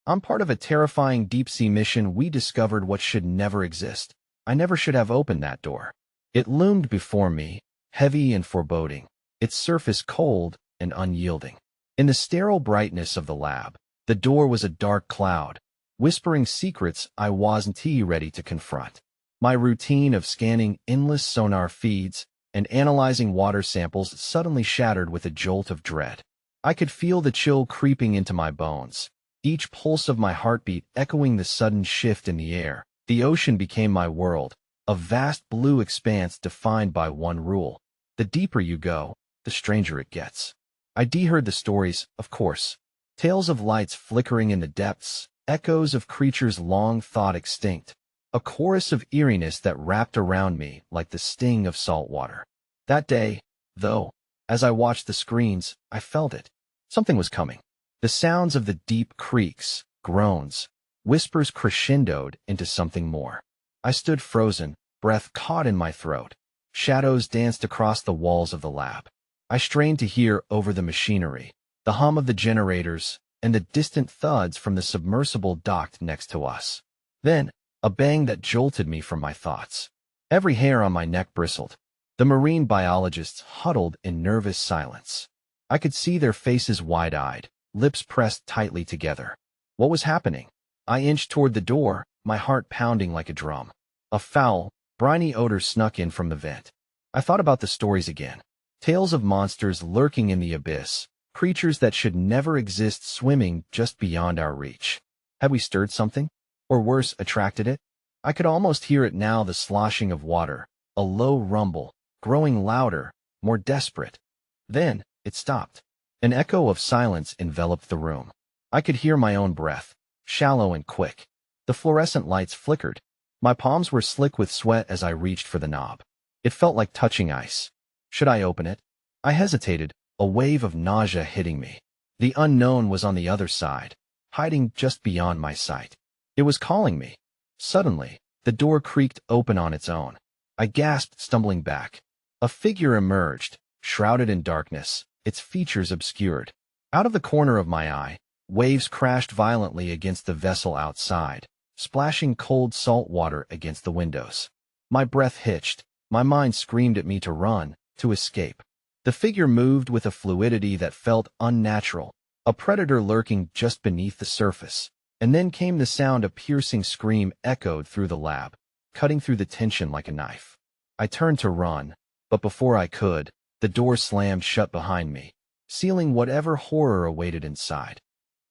I'm part of a terrifying deep-sea mission. We discovered what should never exist. I never should have opened that door. It loomed before me, heavy and foreboding, its surface cold and unyielding. In the sterile brightness of the lab, the door was a dark cloud, whispering secrets I wasn't ready to confront. My routine of scanning endless sonar feeds and analyzing water samples suddenly shattered with a jolt of dread. I could feel the chill creeping into my bones, each pulse of my heartbeat echoing the sudden shift in the air. The ocean became my world, a vast blue expanse defined by one rule. The deeper you go, the stranger it gets. I heard the stories, of course. Tales of lights flickering in the depths, echoes of creatures long thought extinct. A chorus of eeriness that wrapped around me like the sting of salt water. That day, though, as I watched the screens, I felt it. Something was coming. The sounds of the deep creaks, groans, whispers crescendoed into something more. I stood frozen, breath caught in my throat. Shadows danced across the walls of the lab. I strained to hear over the machinery, the hum of the generators, and the distant thuds from the submersible docked next to us. Then, a bang that jolted me from my thoughts. Every hair on my neck bristled. The marine biologists huddled in nervous silence. I could see their faces wide-eyed, lips pressed tightly together. What was happening? I inched toward the door, my heart pounding like a drum. A foul, briny odor snuck in from the vent. I thought about the stories again. Tales of monsters lurking in the abyss, creatures that should never exist swimming just beyond our reach. Had we stirred something? Or worse, attracted it? I could almost hear it now, the sloshing of water, a low rumble, growing louder, more desperate. Then, it stopped. An echo of silence enveloped the room. I could hear my own breath, shallow and quick. The fluorescent lights flickered. My palms were slick with sweat as I reached for the knob. It felt like touching ice. Should I open it? I hesitated, a wave of nausea hitting me. The unknown was on the other side, hiding just beyond my sight. It was calling me. Suddenly, the door creaked open on its own. I gasped, stumbling back. A figure emerged, shrouded in darkness, its features obscured. Out of the corner of my eye, waves crashed violently against the vessel outside, splashing cold salt water against the windows. My breath hitched. My mind screamed at me to run, to escape. The figure moved with a fluidity that felt unnatural, a predator lurking just beneath the surface. And then came the sound. A piercing scream echoed through the lab, cutting through the tension like a knife. I turned to run, but before I could, the door slammed shut behind me, sealing whatever horror awaited inside.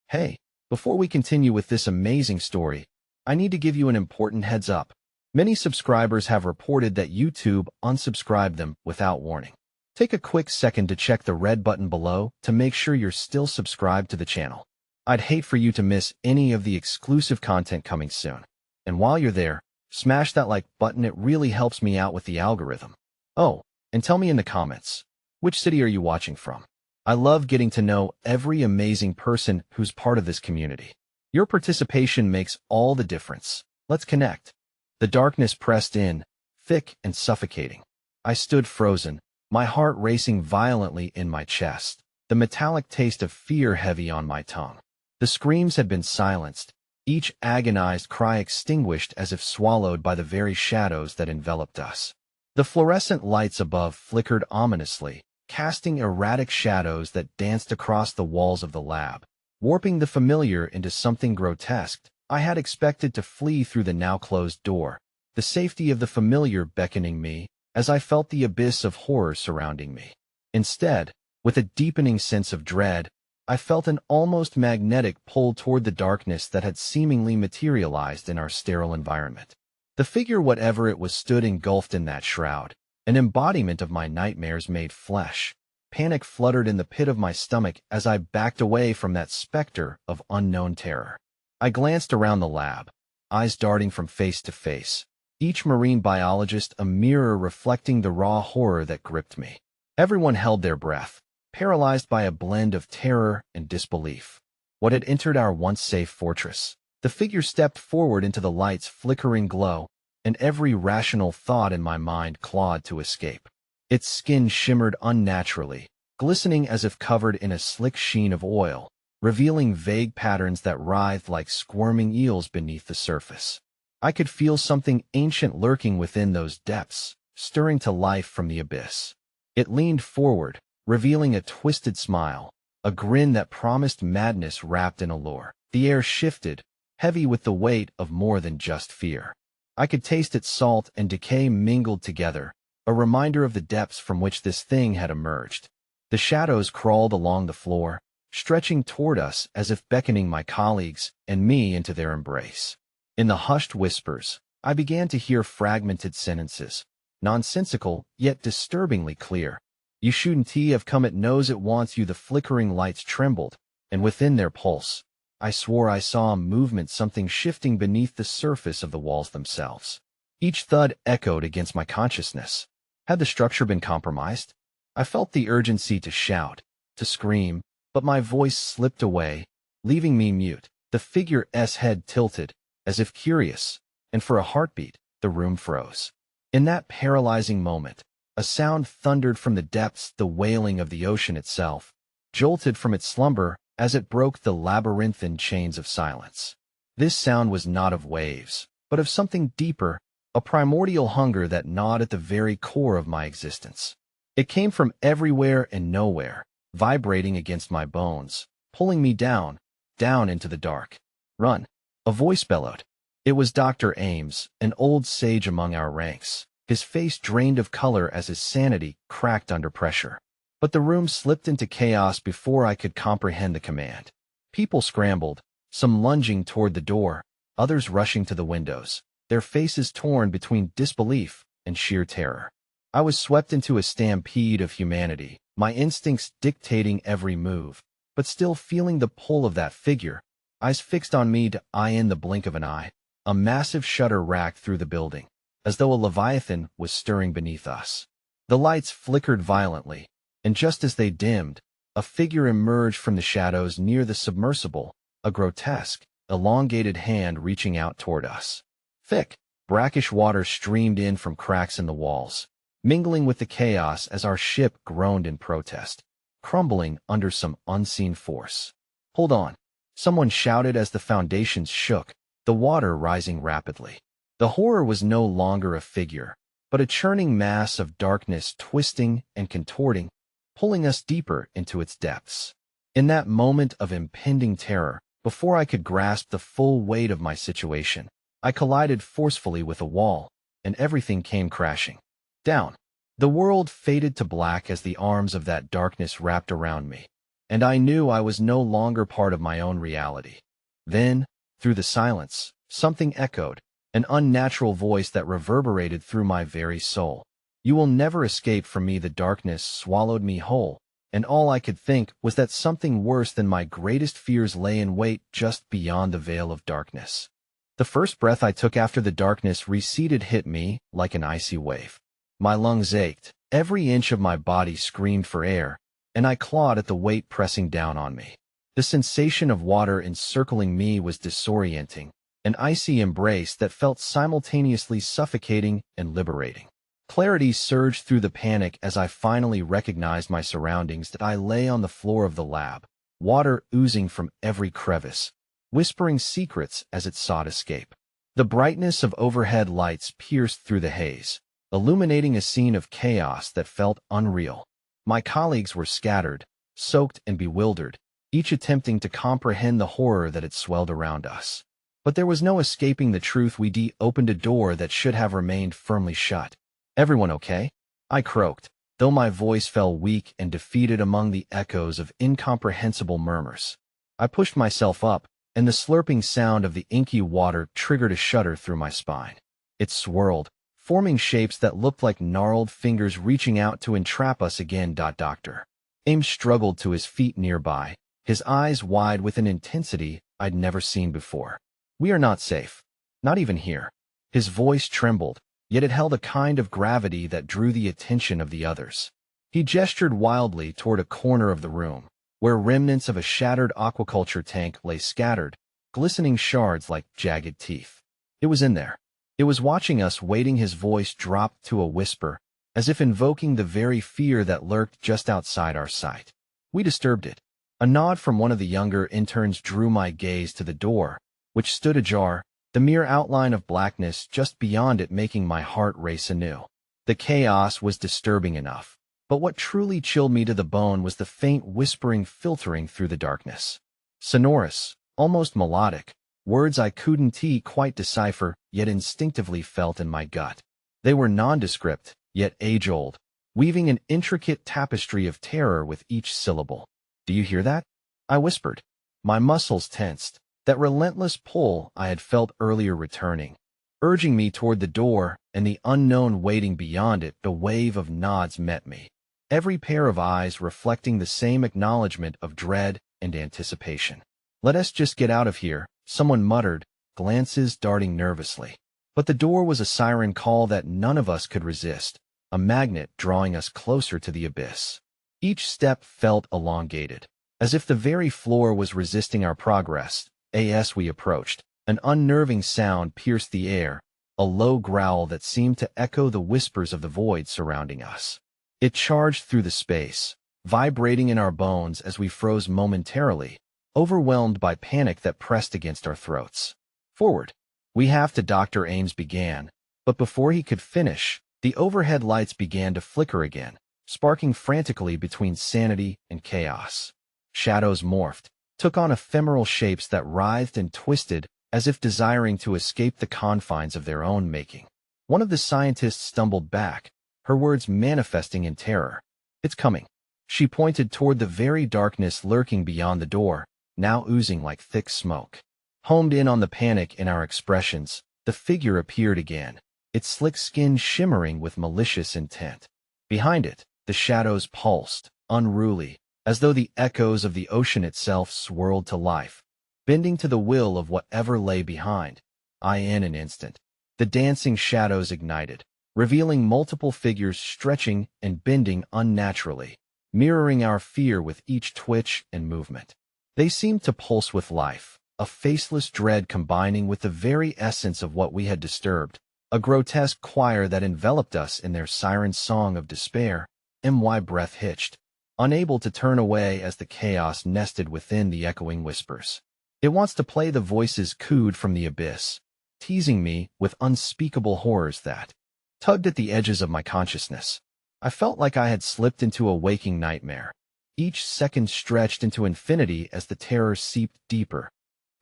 Hey, before we continue with this amazing story, I need to give you an important heads up. Many subscribers have reported that YouTube unsubscribed them without warning. Take a quick second to check the red button below to make sure you're still subscribed to the channel. I'd hate for you to miss any of the exclusive content coming soon. And while you're there, smash that like button. It really helps me out with the algorithm. Oh, and tell me in the comments, which city are you watching from? I love getting to know every amazing person who's part of this community. Your participation makes all the difference. Let's connect. The darkness pressed in, thick and suffocating. I stood frozen, my heart racing violently in my chest, the metallic taste of fear heavy on my tongue. The screams had been silenced, each agonized cry extinguished as if swallowed by the very shadows that enveloped us. The fluorescent lights above flickered ominously, casting erratic shadows that danced across the walls of the lab, warping the familiar into something grotesque. I had expected to flee through the now-closed door, the safety of the familiar beckoning me, as I felt the abyss of horror surrounding me. Instead, with a deepening sense of dread, I felt an almost magnetic pull toward the darkness that had seemingly materialized in our sterile environment. The figure, whatever it was, stood engulfed in that shroud, an embodiment of my nightmares made flesh. Panic fluttered in the pit of my stomach as I backed away from that specter of unknown terror. I glanced around the lab, eyes darting from face to face, each marine biologist a mirror reflecting the raw horror that gripped me. Everyone held their breath, paralyzed by a blend of terror and disbelief. What had entered our once safe fortress? The figure stepped forward into the light's flickering glow, and every rational thought in my mind clawed to escape. Its skin shimmered unnaturally, glistening as if covered in a slick sheen of oil, revealing vague patterns that writhed like squirming eels beneath the surface. I could feel something ancient lurking within those depths, stirring to life from the abyss. It leaned forward, revealing a twisted smile, a grin that promised madness wrapped in allure. The air shifted, heavy with the weight of more than just fear. I could taste its salt and decay mingled together, a reminder of the depths from which this thing had emerged. The shadows crawled along the floor, stretching toward us as if beckoning my colleagues and me into their embrace. In the hushed whispers, I began to hear fragmented sentences, nonsensical yet disturbingly clear. You shouldn't have come, it knows it wants you. The flickering lights trembled, and within their pulse, I swore I saw a movement, something shifting beneath the surface of the walls themselves. Each thud echoed against my consciousness. Had the structure been compromised? I felt the urgency to shout, to scream, but my voice slipped away, leaving me mute. The figure's head tilted, as if curious, and for a heartbeat, the room froze. In that paralyzing moment, a sound thundered from the depths, the wailing of the ocean itself, jolted from its slumber as it broke the labyrinthine chains of silence. This sound was not of waves, but of something deeper, a primordial hunger that gnawed at the very core of my existence. It came from everywhere and nowhere, vibrating against my bones, pulling me down, down into the dark. Run! A voice bellowed. It was Dr. Ames, an old sage among our ranks, his face drained of color as his sanity cracked under pressure. But the room slipped into chaos before I could comprehend the command. People scrambled, some lunging toward the door, others rushing to the windows, their faces torn between disbelief and sheer terror. I was swept into a stampede of humanity, my instincts dictating every move, but still feeling the pull of that figure, eyes fixed on me to eye in the blink of an eye. A massive shudder racked through the building, as though a leviathan was stirring beneath us. The lights flickered violently, and just as they dimmed, a figure emerged from the shadows near the submersible, a grotesque, elongated hand reaching out toward us. Thick, brackish water streamed in from cracks in the walls, mingling with the chaos as our ship groaned in protest, crumbling under some unseen force. "Hold on," someone shouted as the foundations shook, the water rising rapidly. The horror was no longer a figure, but a churning mass of darkness twisting and contorting, pulling us deeper into its depths. In that moment of impending terror, before I could grasp the full weight of my situation, I collided forcefully with a wall, and everything came crashing down. The world faded to black as the arms of that darkness wrapped around me, and I knew I was no longer part of my own reality. Then, through the silence, something echoed, an unnatural voice that reverberated through my very soul. "You will never escape from me." The darkness swallowed me whole, and all I could think was that something worse than my greatest fears lay in wait just beyond the veil of darkness. The first breath I took after the darkness receded hit me like an icy wave. My lungs ached, every inch of my body screamed for air, and I clawed at the weight pressing down on me. The sensation of water encircling me was disorienting, an icy embrace that felt simultaneously suffocating and liberating. Clarity surged through the panic as I finally recognized my surroundings. That I lay on the floor of the lab, water oozing from every crevice, whispering secrets as it sought escape. The brightness of overhead lights pierced through the haze, illuminating a scene of chaos that felt unreal. My colleagues were scattered, soaked and bewildered, each attempting to comprehend the horror that had swelled around us. But there was no escaping the truth. We opened a door that should have remained firmly shut. "Everyone okay?" I croaked, though my voice fell weak and defeated among the echoes of incomprehensible murmurs. I pushed myself up, and the slurping sound of the inky water triggered a shudder through my spine. It swirled, forming shapes that looked like gnarled fingers reaching out to entrap us again. Dr. Ames struggled to his feet nearby, his eyes wide with an intensity I'd never seen before. "We are not safe. Not even here." His voice trembled, yet it held a kind of gravity that drew the attention of the others. He gestured wildly toward a corner of the room, where remnants of a shattered aquaculture tank lay scattered, glistening shards like jagged teeth. "It was in there. It was watching us, waiting." His voice dropped to a whisper, as if invoking the very fear that lurked just outside our sight. "We disturbed it. A nod from one of the younger interns drew my gaze to the door, which stood ajar, the mere outline of blackness just beyond it making my heart race anew. The chaos was disturbing enough, but what truly chilled me to the bone was the faint whispering filtering through the darkness. Sonorous, almost melodic, words I couldn't quite decipher, yet instinctively felt in my gut. They were nondescript, yet age-old, weaving an intricate tapestry of terror with each syllable. "Do you hear that?" I whispered. My muscles tensed, that relentless pull I had felt earlier returning, urging me toward the door, and the unknown waiting beyond it. The wave of nods met me, every pair of eyes reflecting the same acknowledgement of dread and anticipation. "Let us just get out of here," someone muttered, glances darting nervously. But the door was a siren call that none of us could resist, a magnet drawing us closer to the abyss. Each step felt elongated, as if the very floor was resisting our progress. As we approached, an unnerving sound pierced the air, a low growl that seemed to echo the whispers of the void surrounding us. It charged through the space, vibrating in our bones as we froze momentarily, overwhelmed by panic that pressed against our throats. "Forward. We have to," Dr. Ames began, but before he could finish, the overhead lights began to flicker again, sparking frantically between sanity and chaos. Shadows morphed, took on ephemeral shapes that writhed and twisted as if desiring to escape the confines of their own making. One of the scientists stumbled back, her words manifesting in terror. "It's coming." She pointed toward the very darkness lurking beyond the door, now oozing like thick smoke. Homed in on the panic in our expressions, the figure appeared again, its slick skin shimmering with malicious intent. Behind it, the shadows pulsed, unruly, as though the echoes of the ocean itself swirled to life, bending to the will of whatever lay behind. In an instant, the dancing shadows ignited, revealing multiple figures stretching and bending unnaturally, mirroring our fear with each twitch and movement. They seemed to pulse with life, a faceless dread combining with the very essence of what we had disturbed, a grotesque choir that enveloped us in their siren song of despair. My breath hitched, unable to turn away as the chaos nested within the echoing whispers. "It wants to play the voices cooed from the abyss, teasing me with unspeakable horrors that tugged at the edges of my consciousness. I felt like I had slipped into a waking nightmare. Each second stretched into infinity as the terror seeped deeper.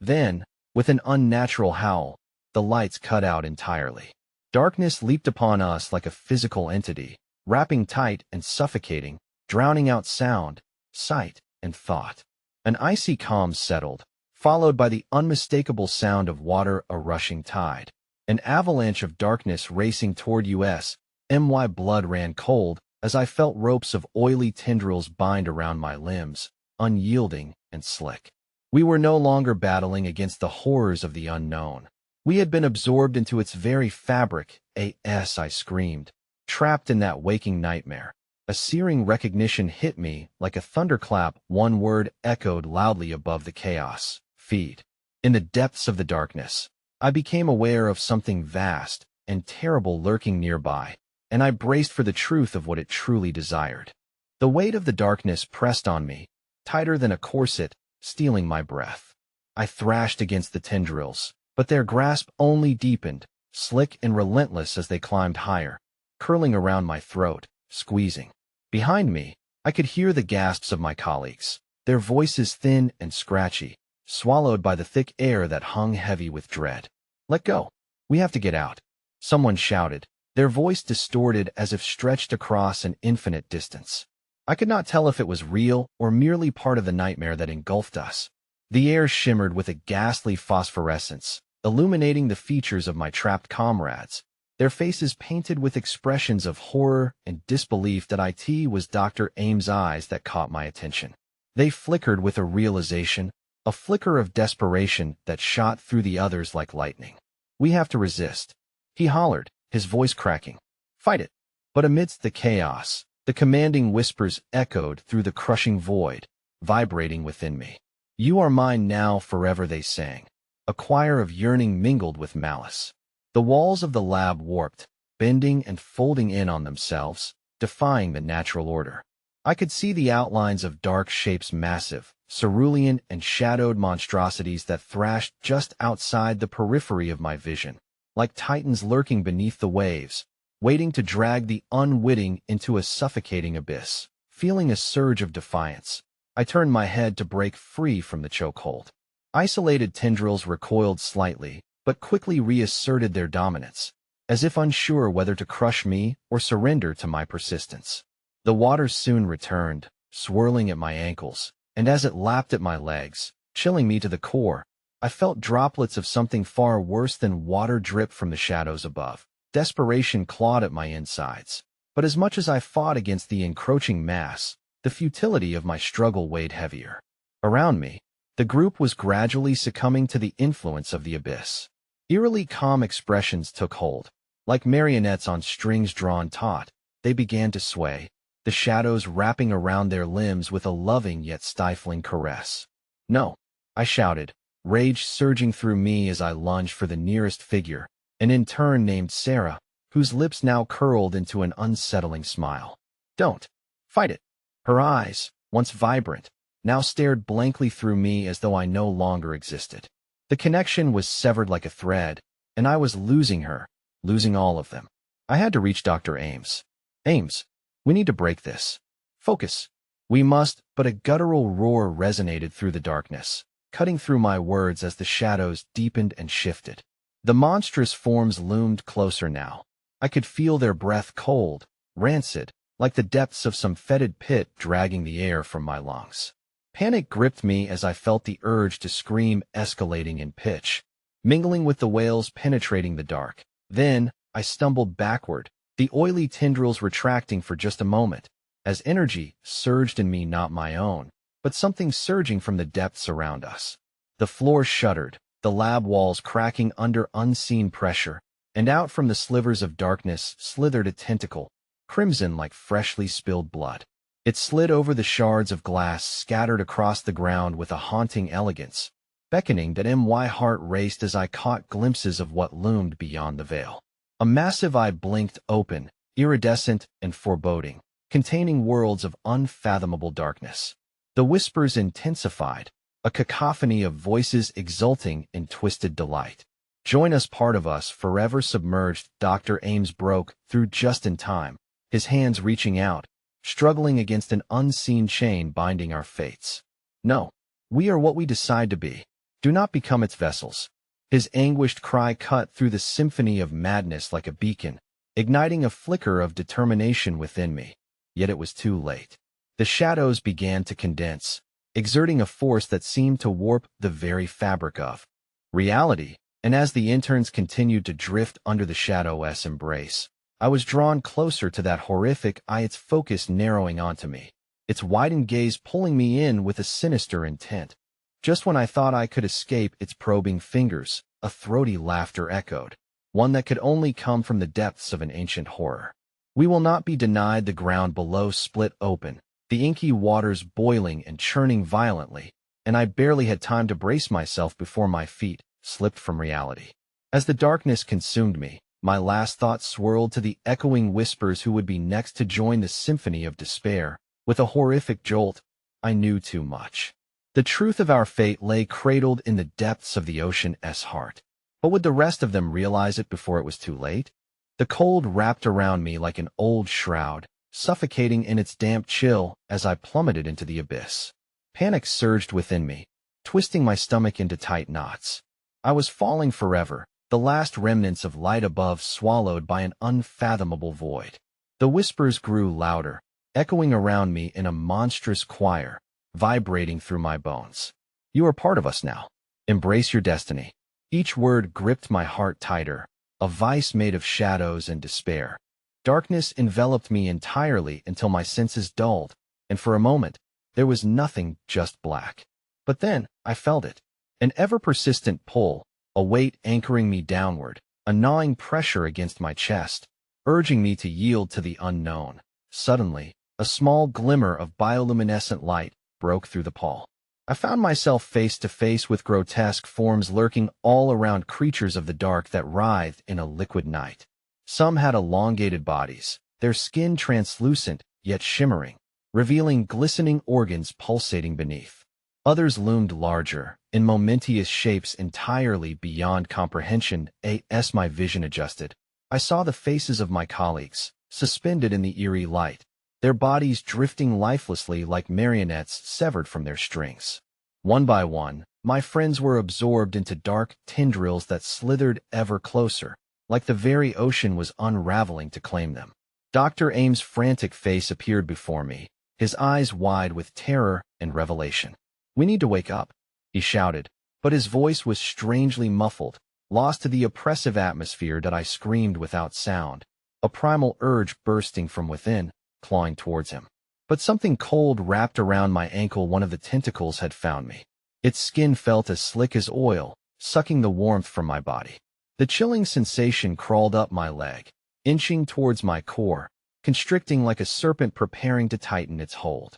Then, with an unnatural howl, the lights cut out entirely. Darkness leaped upon us like a physical entity, wrapping tight and suffocating, drowning out sound, sight, and thought. An icy calm settled, followed by the unmistakable sound of water a rushing tide. An avalanche of darkness racing toward us. My blood ran cold as I felt ropes of oily tendrils bind around my limbs, unyielding and slick. We were no longer battling against the horrors of the unknown. We had been absorbed into its very fabric. I screamed, trapped in that waking nightmare. A searing recognition hit me like a thunderclap. One word echoed loudly above the chaos: feed. In the depths of the darkness, I became aware of something vast and terrible lurking nearby, and I braced for the truth of what it truly desired. The weight of the darkness pressed on me, tighter than a corset, stealing my breath. I thrashed against the tendrils, but their grasp only deepened, slick and relentless as they climbed higher, curling around my throat, squeezing. Behind me, I could hear the gasps of my colleagues, their voices thin and scratchy, swallowed by the thick air that hung heavy with dread. "Let go. We have to get out," someone shouted, their voice distorted as if stretched across an infinite distance. I could not tell if it was real or merely part of the nightmare that engulfed us. The air shimmered with a ghastly phosphorescence, illuminating the features of my trapped comrades, their faces painted with expressions of horror and disbelief. That it was Dr. Ames' eyes that caught my attention. They flickered with a realization, a flicker of desperation that shot through the others like lightning. "We have to resist," he hollered, his voice cracking. "Fight it." But amidst the chaos, the commanding whispers echoed through the crushing void, vibrating within me. "You are mine now, forever," they sang, a choir of yearning mingled with malice. The walls of the lab warped, bending and folding in on themselves, defying the natural order. I could see the outlines of dark shapes, massive, cerulean and shadowed monstrosities that thrashed just outside the periphery of my vision, like titans lurking beneath the waves, waiting to drag the unwitting into a suffocating abyss. Feeling a surge of defiance, I turned my head to break free from the chokehold. Isolated tendrils recoiled slightly, but quickly reasserted their dominance, as if unsure whether to crush me or surrender to my persistence. The water soon returned, swirling at my ankles, and as it lapped at my legs, chilling me to the core, I felt droplets of something far worse than water drip from the shadows above. Desperation clawed at my insides, but as much as I fought against the encroaching mass, the futility of my struggle weighed heavier. Around me, the group was gradually succumbing to the influence of the abyss. Eerily calm expressions took hold. Like marionettes on strings drawn taut, they began to sway, the shadows wrapping around their limbs with a loving yet stifling caress. "No!" I shouted, rage surging through me as I lunged for the nearest figure, an intern named Sarah, whose lips now curled into an unsettling smile. "Don't! Fight it!" Her eyes, once vibrant, now stared blankly through me as though I no longer existed. The connection was severed like a thread, and I was losing her, losing all of them. I had to reach Dr. Ames. "Ames, we need to break this. Focus. We must," but a guttural roar resonated through the darkness, cutting through my words as the shadows deepened and shifted. The monstrous forms loomed closer now. I could feel their breath cold, rancid, like the depths of some fetid pit dragging the air from my lungs. Panic gripped me as I felt the urge to scream escalating in pitch, mingling with the wails penetrating the dark. Then, I stumbled backward, the oily tendrils retracting for just a moment, as energy surged in me, not my own, but something surging from the depths around us. The floor shuddered, the lab walls cracking under unseen pressure, and out from the slivers of darkness slithered a tentacle, crimson like freshly spilled blood. It slid over the shards of glass scattered across the ground with a haunting elegance, beckoning that my heart raced as I caught glimpses of what loomed beyond the veil. A massive eye blinked open, iridescent and foreboding, containing worlds of unfathomable darkness. The whispers intensified, a cacophony of voices exulting in twisted delight. "Join us, part of us, forever submerged." Dr. Ames broke through just in time, his hands reaching out, struggling against an unseen chain binding our fates. "No, we are what we decide to be. Do not become its vessels." His anguished cry cut through the symphony of madness like a beacon, igniting a flicker of determination within me. Yet it was too late. The shadows began to condense, exerting a force that seemed to warp the very fabric of reality, and as the interns continued to drift under the shadow's embrace, I was drawn closer to that horrific eye, its focus narrowing onto me, its widened gaze pulling me in with a sinister intent. Just when I thought I could escape its probing fingers, a throaty laughter echoed, one that could only come from the depths of an ancient horror. "We will not be denied." The ground below split open, the inky waters boiling and churning violently, and I barely had time to brace myself before my feet slipped from reality. As the darkness consumed me, my last thought swirled to the echoing whispers who would be next to join the symphony of despair. With a horrific jolt, I knew too much. The truth of our fate lay cradled in the depths of the ocean's heart. But would the rest of them realize it before it was too late? The cold wrapped around me like an old shroud, suffocating in its damp chill as I plummeted into the abyss. Panic surged within me, twisting my stomach into tight knots. I was falling forever, the last remnants of light above swallowed by an unfathomable void. The whispers grew louder, echoing around me in a monstrous choir, vibrating through my bones. "You are part of us now. Embrace your destiny." Each word gripped my heart tighter, a vice made of shadows and despair. Darkness enveloped me entirely until my senses dulled, and for a moment, there was nothing, just black. But then, I felt it. An ever-persistent pull, a weight anchoring me downward, a gnawing pressure against my chest, urging me to yield to the unknown. Suddenly, a small glimmer of bioluminescent light broke through the pall. I found myself face to face with grotesque forms lurking all around, creatures of the dark that writhed in a liquid night. Some had elongated bodies, their skin translucent yet shimmering, revealing glistening organs pulsating beneath. Others loomed larger, in momentous shapes entirely beyond comprehension. As my vision adjusted, I saw the faces of my colleagues, suspended in the eerie light, their bodies drifting lifelessly like marionettes severed from their strings. One by one, my friends were absorbed into dark tendrils that slithered ever closer, like the very ocean was unraveling to claim them. Dr. Ames' frantic face appeared before me, his eyes wide with terror and revelation. "We need to wake up," he shouted, but his voice was strangely muffled, lost to the oppressive atmosphere that I screamed without sound, a primal urge bursting from within, clawing towards him. But something cold wrapped around my ankle. One of the tentacles had found me. Its skin felt as slick as oil, sucking the warmth from my body. The chilling sensation crawled up my leg, inching towards my core, constricting like a serpent preparing to tighten its hold.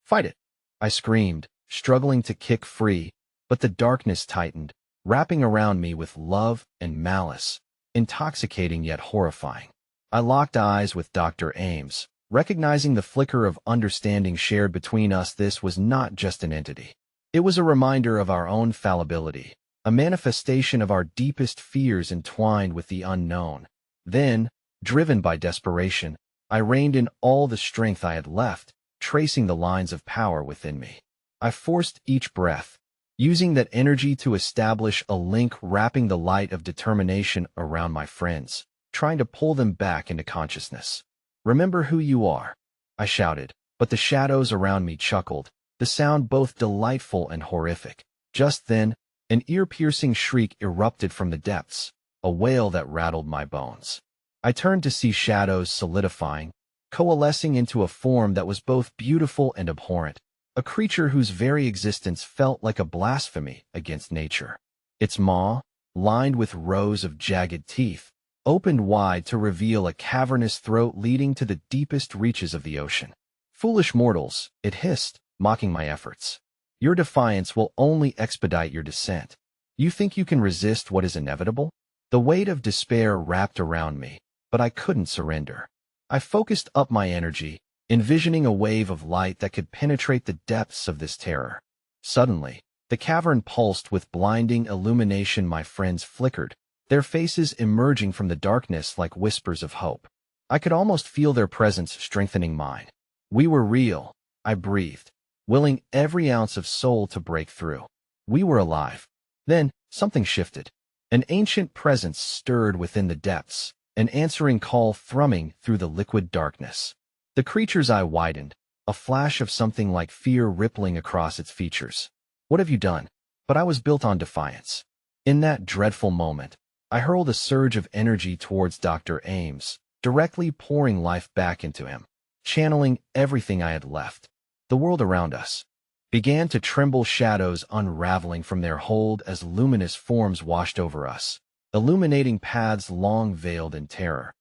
"Fight it!" I screamed, struggling to kick free, but the darkness tightened, wrapping around me with love and malice, intoxicating yet horrifying. I locked eyes with Dr. Ames, recognizing the flicker of understanding shared between us. This was not just an entity. It was a reminder of our own fallibility, a manifestation of our deepest fears entwined with the unknown. Then, driven by desperation, I reined in all the strength I had left, tracing the lines of power within me. I forced each breath, using that energy to establish a link, wrapping the light of determination around my friends, trying to pull them back into consciousness. "Remember who you are," I shouted, but the shadows around me chuckled, the sound both delightful and horrific. Just then, an ear-piercing shriek erupted from the depths, a wail that rattled my bones. I turned to see shadows solidifying, coalescing into a form that was both beautiful and abhorrent, a creature whose very existence felt like a blasphemy against nature. Its maw, lined with rows of jagged teeth, opened wide to reveal a cavernous throat leading to the deepest reaches of the ocean. "Foolish mortals," it hissed, mocking my efforts. "Your defiance will only expedite your descent. You think you can resist what is inevitable?" The weight of despair wrapped around me, but I couldn't surrender. I focused up my energy, envisioning a wave of light that could penetrate the depths of this terror. Suddenly, the cavern pulsed with blinding illumination. My friends flickered, their faces emerging from the darkness like whispers of hope. I could almost feel their presence strengthening mine. "We were real," I breathed, willing every ounce of soul to break through. We were alive. Then, something shifted. An ancient presence stirred within the depths, an answering call thrumming through the liquid darkness. The creature's eye widened, a flash of something like fear rippling across its features. "What have you done?" But I was built on defiance. In that dreadful moment, I hurled a surge of energy towards Dr. Ames, directly pouring life back into him, channeling everything I had left. The world around us began to tremble, shadows unraveling from their hold as luminous forms washed over us, illuminating paths long veiled in terror.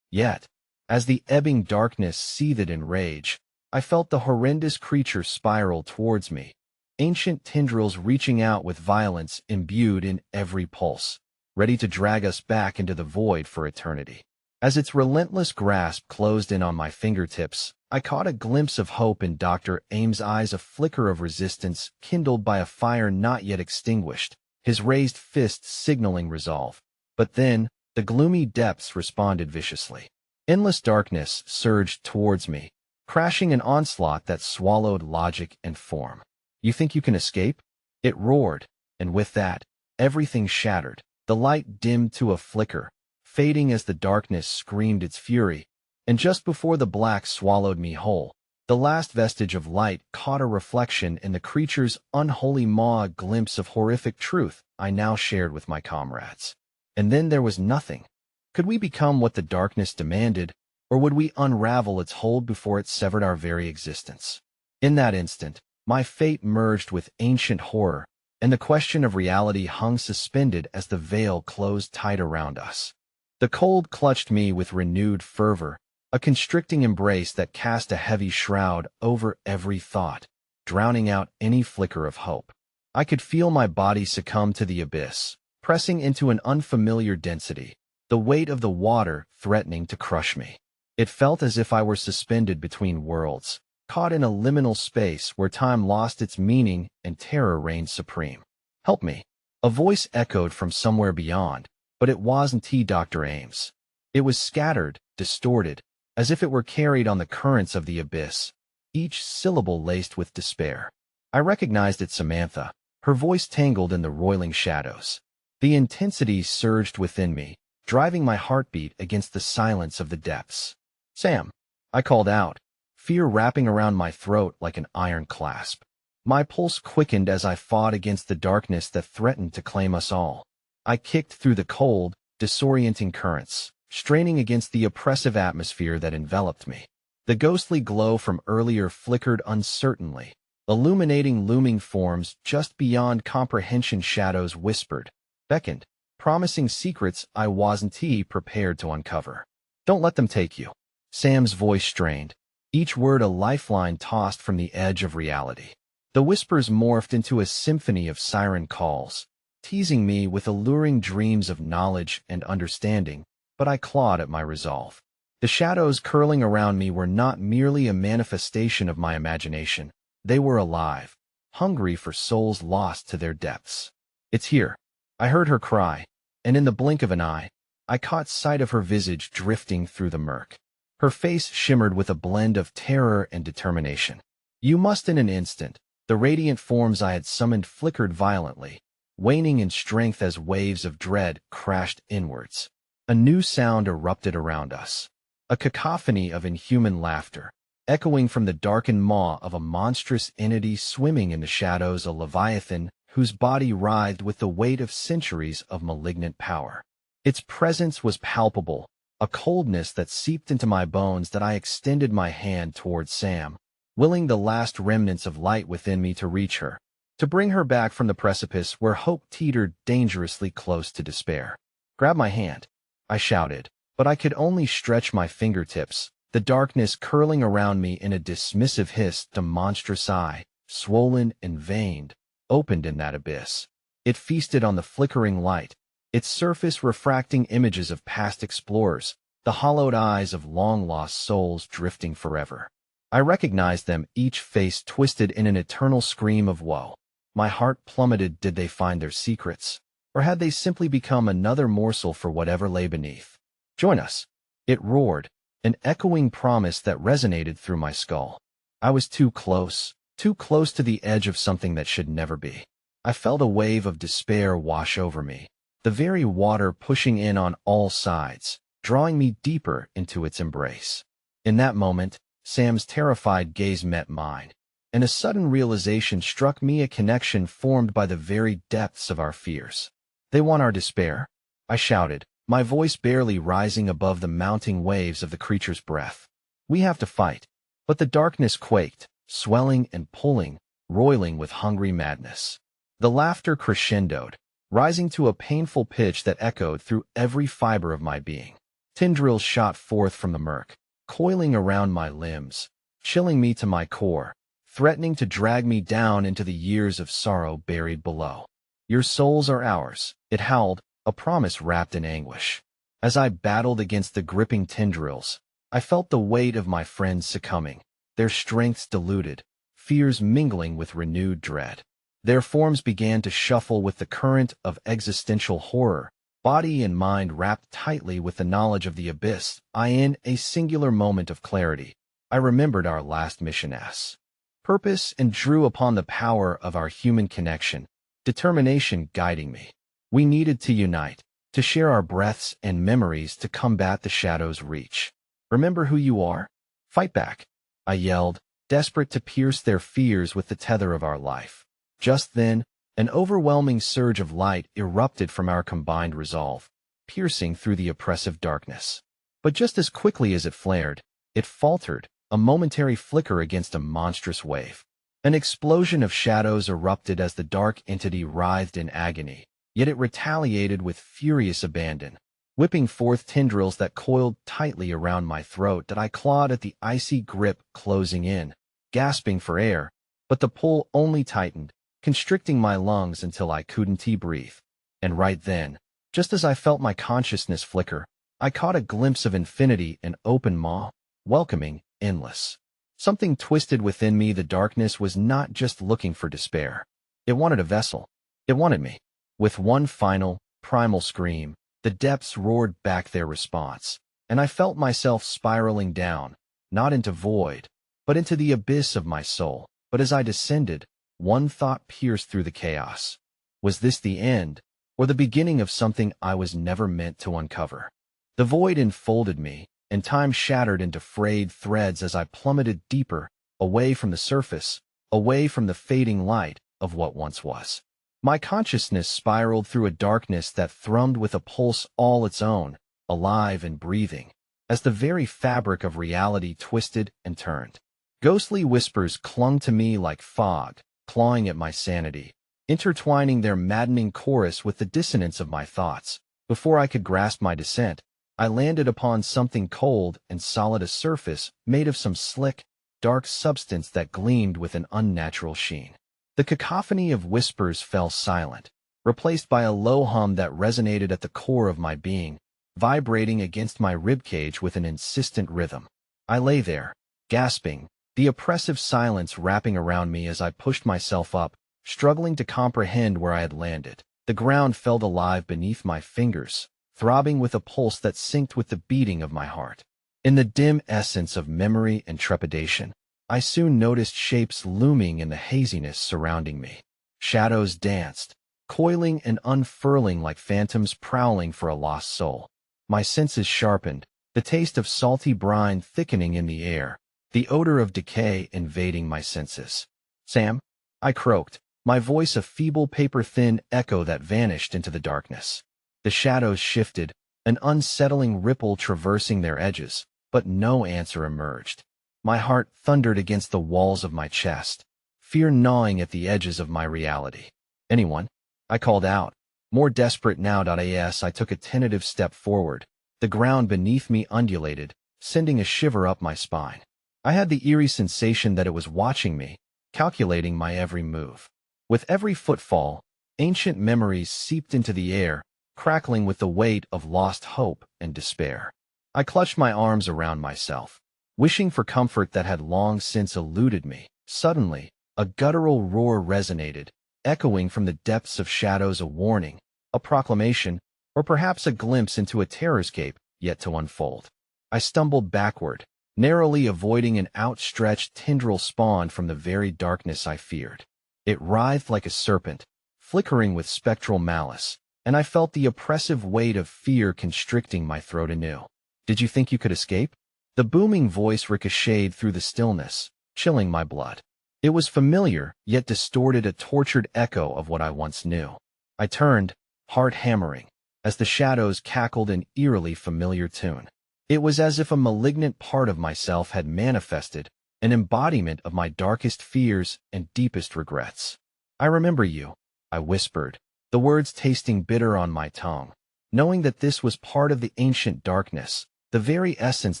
Yet, as the ebbing darkness seethed in rage, I felt the horrendous creature spiral towards me, ancient tendrils reaching out with violence imbued in every pulse, ready to drag us back into the void for eternity. As its relentless grasp closed in on my fingertips, I caught a glimpse of hope in Dr. Ames' eyes, a flicker of resistance kindled by a fire not yet extinguished, his raised fist signaling resolve. But then, the gloomy depths responded viciously. Endless darkness surged towards me, crashing an onslaught that swallowed logic and form. "You think you can escape?" it roared, and with that, everything shattered. The light dimmed to a flicker, fading as the darkness screamed its fury, and just before the black swallowed me whole, the last vestige of light caught a reflection in the creature's unholy maw, a glimpse of horrific truth I now shared with my comrades. And then there was nothing. Could we become what the darkness demanded, or would we unravel its hold before it severed our very existence? In that instant, my fate merged with ancient horror, and the question of reality hung suspended as the veil closed tight around us. The cold clutched me with renewed fervor, a constricting embrace that cast a heavy shroud over every thought, drowning out any flicker of hope. I could feel my body succumb to the abyss, pressing into an unfamiliar density, the weight of the water threatening to crush me. It felt as if I were suspended between worlds, caught in a liminal space where time lost its meaning and terror reigned supreme. "Help me." A voice echoed from somewhere beyond, but it wasn't Dr. Ames. It was scattered, distorted, as if it were carried on the currents of the abyss, each syllable laced with despair. I recognized it, Samantha, her voice tangled in the roiling shadows. The intensity surged within me, driving my heartbeat against the silence of the depths. "Sam," I called out, fear wrapping around my throat like an iron clasp. My pulse quickened as I fought against the darkness that threatened to claim us all. I kicked through the cold, disorienting currents, straining against the oppressive atmosphere that enveloped me. The ghostly glow from earlier flickered uncertainly, illuminating looming forms just beyond comprehension. Shadows whispered, beckoned, promising secrets I wasn't prepared to uncover. "Don't let them take you." Sam's voice strained, each word a lifeline tossed from the edge of reality. The whispers morphed into a symphony of siren calls, teasing me with alluring dreams of knowledge and understanding, but I clawed at my resolve. The shadows curling around me were not merely a manifestation of my imagination. They were alive, hungry for souls lost to their depths. "It's here," I heard her cry, and in the blink of an eye, I caught sight of her visage drifting through the murk. Her face shimmered with a blend of terror and determination. "You must." In an instant, the radiant forms I had summoned flickered violently, waning in strength as waves of dread crashed inwards. A new sound erupted around us, a cacophony of inhuman laughter, echoing from the darkened maw of a monstrous entity swimming in the shadows, a leviathan whose body writhed with the weight of centuries of malignant power. Its presence was palpable, a coldness that seeped into my bones that I extended my hand towards Sam, willing the last remnants of light within me to reach her, to bring her back from the precipice where hope teetered dangerously close to despair. "Grab my hand," I shouted, but I could only stretch my fingertips, the darkness curling around me in a dismissive hiss. The monstrous eye, swollen and veined, opened in that abyss. It feasted on the flickering light, its surface refracting images of past explorers, the hollowed eyes of long-lost souls drifting forever. I recognized them, each face twisted in an eternal scream of woe. My heart plummeted. Did they find their secrets? Or had they simply become another morsel for whatever lay beneath? "Join us," it roared, an echoing promise that resonated through my skull. I was too close to the edge of something that should never be. I felt a wave of despair wash over me, the very water pushing in on all sides, drawing me deeper into its embrace. In that moment, Sam's terrified gaze met mine, and a sudden realization struck me, a connection formed by the very depths of our fears. "They want our despair," I shouted, my voice barely rising above the mounting waves of the creature's breath. "We have to fight." But the darkness quaked, swelling and pulling, roiling with hungry madness. The laughter crescendoed, rising to a painful pitch that echoed through every fiber of my being. Tendrils shot forth from the murk, coiling around my limbs, chilling me to my core, threatening to drag me down into the years of sorrow buried below. "Your souls are ours," it howled, a promise wrapped in anguish. As I battled against the gripping tendrils, I felt the weight of my friends succumbing, their strengths diluted, fears mingling with renewed dread. Their forms began to shuffle with the current of existential horror, body and mind wrapped tightly with the knowledge of the abyss. In a singular moment of clarity, I remembered our last mission as purpose and drew upon the power of our human connection, determination guiding me. We needed to unite, to share our breaths and memories, to combat the shadow's reach. "Remember who you are? Fight back," I yelled, desperate to pierce their fears with the tether of our life. Just then, an overwhelming surge of light erupted from our combined resolve, piercing through the oppressive darkness. But just as quickly as it flared, it faltered, a momentary flicker against a monstrous wave. An explosion of shadows erupted as the dark entity writhed in agony, yet it retaliated with furious abandon, whipping forth tendrils that coiled tightly around my throat that I clawed at, the icy grip closing in, gasping for air, but the pull only tightened, constricting my lungs until I couldn't breathe. And right then, just as I felt my consciousness flicker, I caught a glimpse of infinity, an open maw, welcoming, endless. Something twisted within me. The darkness was not just looking for despair. It wanted a vessel. It wanted me. With one final, primal scream, the depths roared back their response, and I felt myself spiraling down, not into void, but into the abyss of my soul. But as I descended, one thought pierced through the chaos. Was this the end, or the beginning of something I was never meant to uncover? The void enfolded me, and time shattered into frayed threads as I plummeted deeper, away from the surface, away from the fading light of what once was. My consciousness spiraled through a darkness that thrummed with a pulse all its own, alive and breathing, as the very fabric of reality twisted and turned. Ghostly whispers clung to me like fog, clawing at my sanity, intertwining their maddening chorus with the dissonance of my thoughts. Before I could grasp my descent, I landed upon something cold and solid, a surface made of some slick, dark substance that gleamed with an unnatural sheen. The cacophony of whispers fell silent, replaced by a low hum that resonated at the core of my being, vibrating against my ribcage with an insistent rhythm. I lay there, gasping, the oppressive silence wrapping around me as I pushed myself up, struggling to comprehend where I had landed. The ground felt alive beneath my fingers, throbbing with a pulse that synced with the beating of my heart. In the dim essence of memory and trepidation, I soon noticed shapes looming in the haziness surrounding me. Shadows danced, coiling and unfurling like phantoms prowling for a lost soul. My senses sharpened, the taste of salty brine thickening in the air, the odor of decay invading my senses. "Sam?" I croaked, my voice a feeble paper-thin echo that vanished into the darkness. The shadows shifted, an unsettling ripple traversing their edges, but no answer emerged. My heart thundered against the walls of my chest, fear gnawing at the edges of my reality. "Anyone?" I called out, more desperate now. As I took a tentative step forward, the ground beneath me undulated, sending a shiver up my spine. I had the eerie sensation that it was watching me, calculating my every move. With every footfall, ancient memories seeped into the air, crackling with the weight of lost hope and despair. I clutched my arms around myself, wishing for comfort that had long since eluded me. Suddenly, a guttural roar resonated, echoing from the depths of shadows, a warning, a proclamation, or perhaps a glimpse into a terrorscape yet to unfold. I stumbled backward, narrowly avoiding an outstretched tendril spawned from the very darkness I feared. It writhed like a serpent, flickering with spectral malice, and I felt the oppressive weight of fear constricting my throat anew. "Did you think you could escape?" The booming voice ricocheted through the stillness, chilling my blood. It was familiar, yet distorted, a tortured echo of what I once knew. I turned, heart hammering, as the shadows cackled an eerily familiar tune. It was as if a malignant part of myself had manifested, an embodiment of my darkest fears and deepest regrets. "I remember you," I whispered, the words tasting bitter on my tongue, knowing that this was part of the ancient darkness, the very essence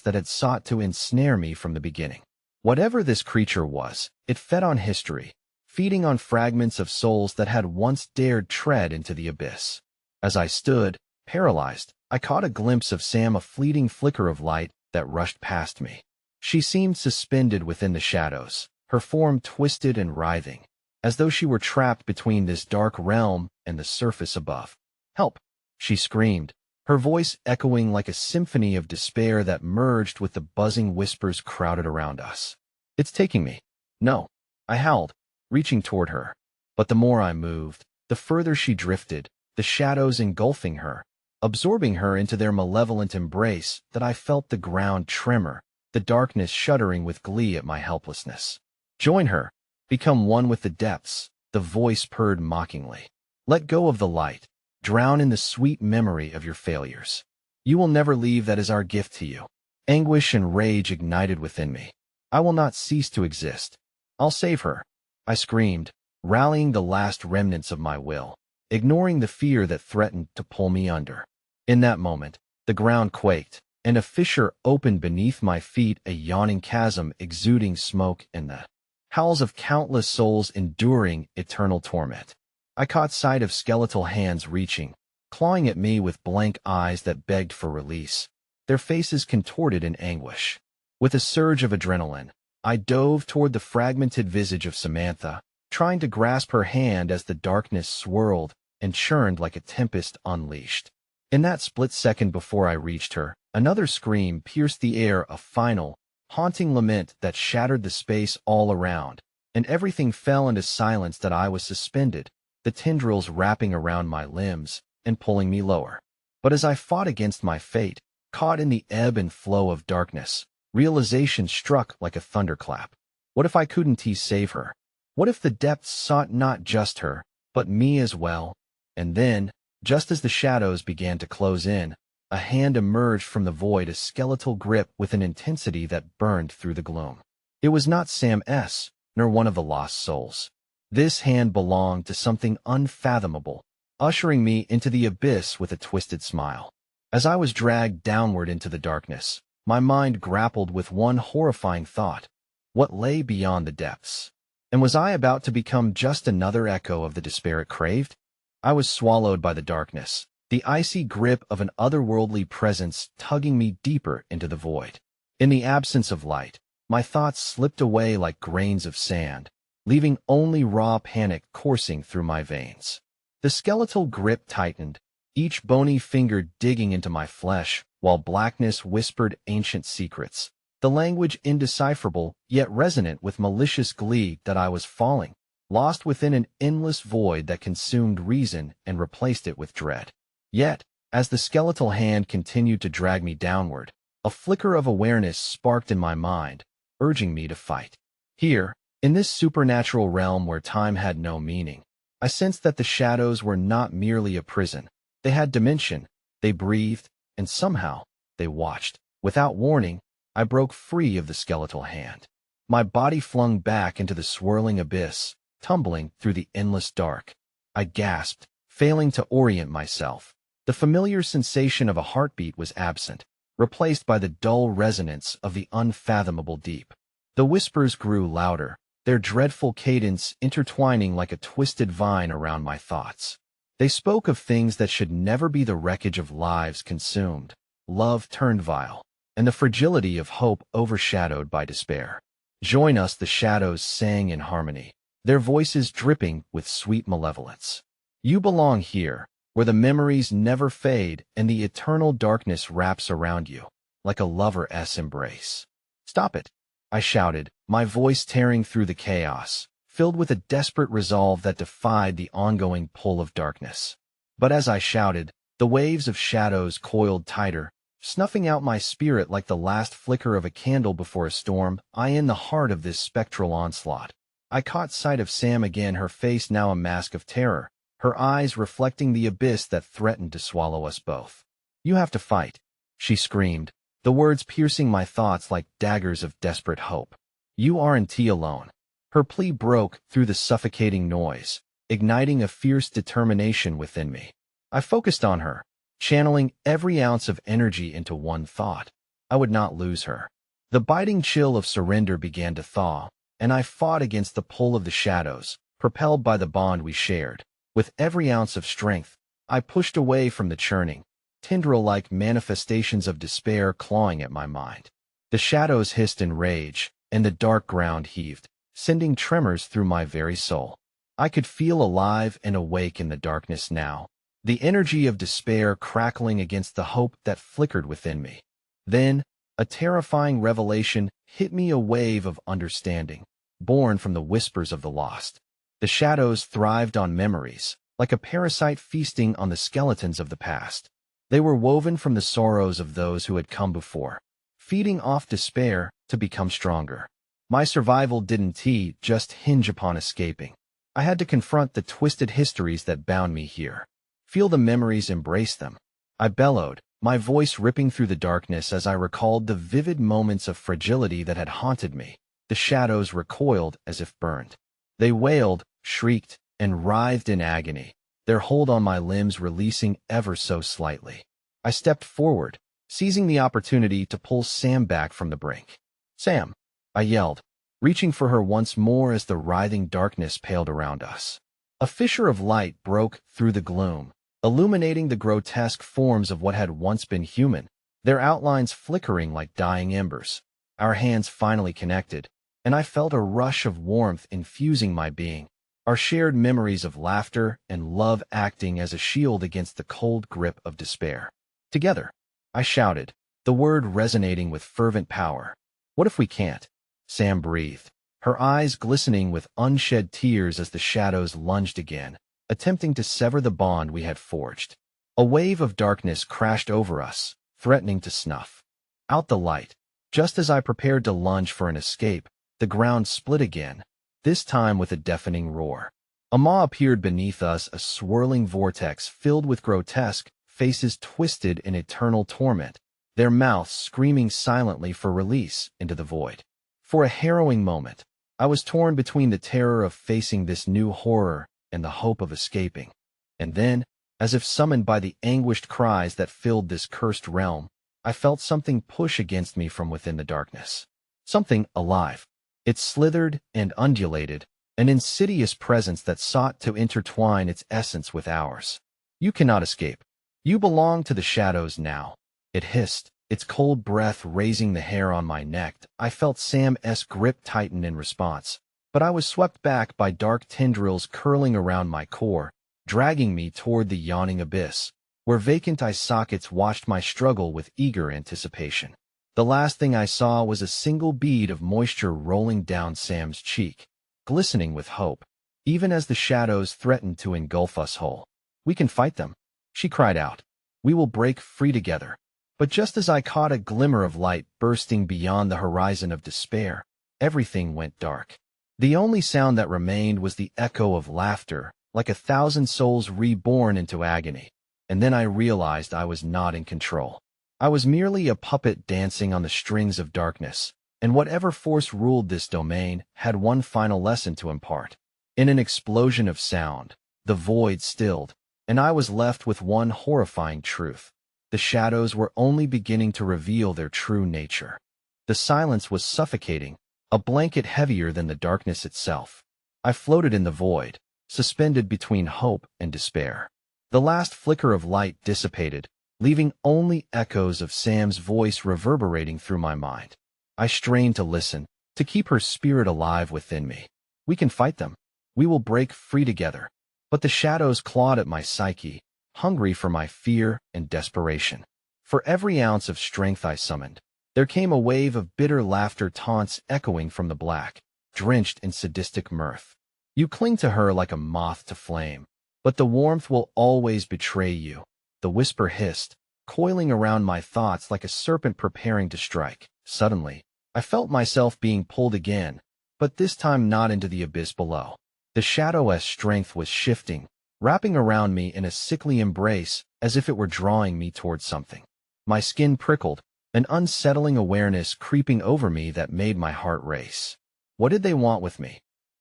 that had sought to ensnare me from the beginning. Whatever this creature was, it fed on history, feeding on fragments of souls that had once dared tread into the abyss. As I stood, paralyzed, I caught a glimpse of Sam, a fleeting flicker of light that rushed past me. She seemed suspended within the shadows, her form twisted and writhing, as though she were trapped between this dark realm and the surface above. "Help!" she screamed, her voice echoing like a symphony of despair that merged with the buzzing whispers crowded around us. "It's taking me." "No," I howled, reaching toward her. But the more I moved, the further she drifted, the shadows engulfing her, absorbing her into their malevolent embrace, that I felt the ground tremor, the darkness shuddering with glee at my helplessness. "Join her. Become one with the depths," the voice purred mockingly. "Let go of the light. Drown in the sweet memory of your failures. You will never leave. That is our gift to you." Anguish and rage ignited within me. "I will not cease to exist. I'll save her," I screamed, rallying the last remnants of my will, ignoring the fear that threatened to pull me under. In that moment, the ground quaked, and a fissure opened beneath my feet, a yawning chasm exuding smoke and the howls of countless souls enduring eternal torment. I caught sight of skeletal hands reaching, clawing at me with blank eyes that begged for release, their faces contorted in anguish. With a surge of adrenaline, I dove toward the fragmented visage of Samantha, trying to grasp her hand as the darkness swirled and churned like a tempest unleashed. In that split second before I reached her, another scream pierced the air, a final, haunting lament that shattered the space all around, and everything fell into silence. That I was suspended, the tendrils wrapping around my limbs and pulling me lower. But as I fought against my fate, caught in the ebb and flow of darkness, realization struck like a thunderclap. What if I couldn't save her? What if the depths sought not just her, but me as well? And then, just as the shadows began to close in, a hand emerged from the void, a skeletal grip with an intensity that burned through the gloom. It was not Sam S., nor one of the lost souls. This hand belonged to something unfathomable, ushering me into the abyss with a twisted smile. As I was dragged downward into the darkness, my mind grappled with one horrifying thought: what lay beyond the depths? And was I about to become just another echo of the despair it craved? I was swallowed by the darkness, the icy grip of an otherworldly presence tugging me deeper into the void. In the absence of light, my thoughts slipped away like grains of sand, leaving only raw panic coursing through my veins. The skeletal grip tightened, each bony finger digging into my flesh, while blackness whispered ancient secrets, the language indecipherable yet resonant with malicious glee. That I was falling, lost within an endless void that consumed reason and replaced it with dread. Yet, as the skeletal hand continued to drag me downward, a flicker of awareness sparked in my mind, urging me to fight. Here, in this supernatural realm where time had no meaning, I sensed that the shadows were not merely a prison. They had dimension, they breathed, and somehow, they watched. Without warning, I broke free of the skeletal hand. My body flung back into the swirling abyss, tumbling through the endless dark. I gasped, failing to orient myself. The familiar sensation of a heartbeat was absent, replaced by the dull resonance of the unfathomable deep. The whispers grew louder, their dreadful cadence intertwining like a twisted vine around my thoughts. They spoke of things that should never be: the wreckage of lives consumed, love turned vile, and the fragility of hope overshadowed by despair. "Join us," the shadows sang in harmony, their voices dripping with sweet malevolence. "You belong here, where the memories never fade and the eternal darkness wraps around you, like a lover's embrace." "Stop it," I shouted, my voice tearing through the chaos, filled with a desperate resolve that defied the ongoing pull of darkness. But as I shouted, the waves of shadows coiled tighter, snuffing out my spirit like the last flicker of a candle before a storm. In the heart of this spectral onslaught, I caught sight of Sam again, her face now a mask of terror, her eyes reflecting the abyss that threatened to swallow us both. "You have to fight," she screamed, the words piercing my thoughts like daggers of desperate hope. "You aren't alone." Her plea broke through the suffocating noise, igniting a fierce determination within me. I focused on her, channeling every ounce of energy into one thought: I would not lose her. The biting chill of surrender began to thaw, and I fought against the pull of the shadows, propelled by the bond we shared. With every ounce of strength, I pushed away from the churning, tendril-like manifestations of despair clawing at my mind. The shadows hissed in rage, and the dark ground heaved, sending tremors through my very soul. I could feel alive and awake in the darkness now, the energy of despair crackling against the hope that flickered within me. Then, a terrifying revelation hit me, a wave of understanding, born from the whispers of the lost. The shadows thrived on memories, like a parasite feasting on the skeletons of the past. They were woven from the sorrows of those who had come before, feeding off despair to become stronger. My survival didn't just hinge upon escaping. I had to confront the twisted histories that bound me here. Feel the memories, embrace them. I bellowed, my voice ripping through the darkness as I recalled the vivid moments of fragility that had haunted me. The shadows recoiled as if burned. They wailed, shrieked, and writhed in agony, their hold on my limbs releasing ever so slightly. I stepped forward, seizing the opportunity to pull Sam back from the brink. "Sam!" I yelled, reaching for her once more as the writhing darkness paled around us. A fissure of light broke through the gloom, illuminating the grotesque forms of what had once been human, their outlines flickering like dying embers. Our hands finally connected, and I felt a rush of warmth infusing my being, our shared memories of laughter and love acting as a shield against the cold grip of despair. Together, I shouted, the word resonating with fervent power. What if we can't? Sam breathed, her eyes glistening with unshed tears as the shadows lunged again, attempting to sever the bond we had forged. A wave of darkness crashed over us, threatening to snuff out the light. Just as I prepared to lunge for an escape, the ground split again, this time with a deafening roar. A maw appeared beneath us, a swirling vortex filled with grotesque faces twisted in eternal torment, their mouths screaming silently for release into the void. For a harrowing moment, I was torn between the terror of facing this new horror and the hope of escaping. And then, as if summoned by the anguished cries that filled this cursed realm, I felt something push against me from within the darkness. Something alive. It slithered and undulated, an insidious presence that sought to intertwine its essence with ours. You cannot escape. You belong to the shadows now. It hissed, its cold breath raising the hair on my neck. I felt Sam's grip tighten in response, but I was swept back by dark tendrils curling around my core, dragging me toward the yawning abyss, where vacant eye sockets watched my struggle with eager anticipation. The last thing I saw was a single bead of moisture rolling down Sam's cheek, glistening with hope, even as the shadows threatened to engulf us whole. We can fight them, she cried out. We will break free together. But just as I caught a glimmer of light bursting beyond the horizon of despair, everything went dark. The only sound that remained was the echo of laughter, like 1,000 souls reborn into agony. And then I realized I was not in control. I was merely a puppet dancing on the strings of darkness, and whatever force ruled this domain had one final lesson to impart. In an explosion of sound, the void stilled, and I was left with one horrifying truth. The shadows were only beginning to reveal their true nature. The silence was suffocating, a blanket heavier than the darkness itself. I floated in the void, suspended between hope and despair. The last flicker of light dissipated, leaving only echoes of Sam's voice reverberating through my mind. I strained to listen, to keep her spirit alive within me. We can fight them. We will break free together. But the shadows clawed at my psyche, hungry for my fear and desperation. For every ounce of strength I summoned, there came a wave of bitter laughter, taunts echoing from the black, drenched in sadistic mirth. You cling to her like a moth to flame, but the warmth will always betray you, the whisper hissed, coiling around my thoughts like a serpent preparing to strike. Suddenly, I felt myself being pulled again, but this time not into the abyss below. The shadow's strength was shifting, wrapping around me in a sickly embrace as if it were drawing me toward something. My skin prickled, an unsettling awareness creeping over me that made my heart race. What did they want with me?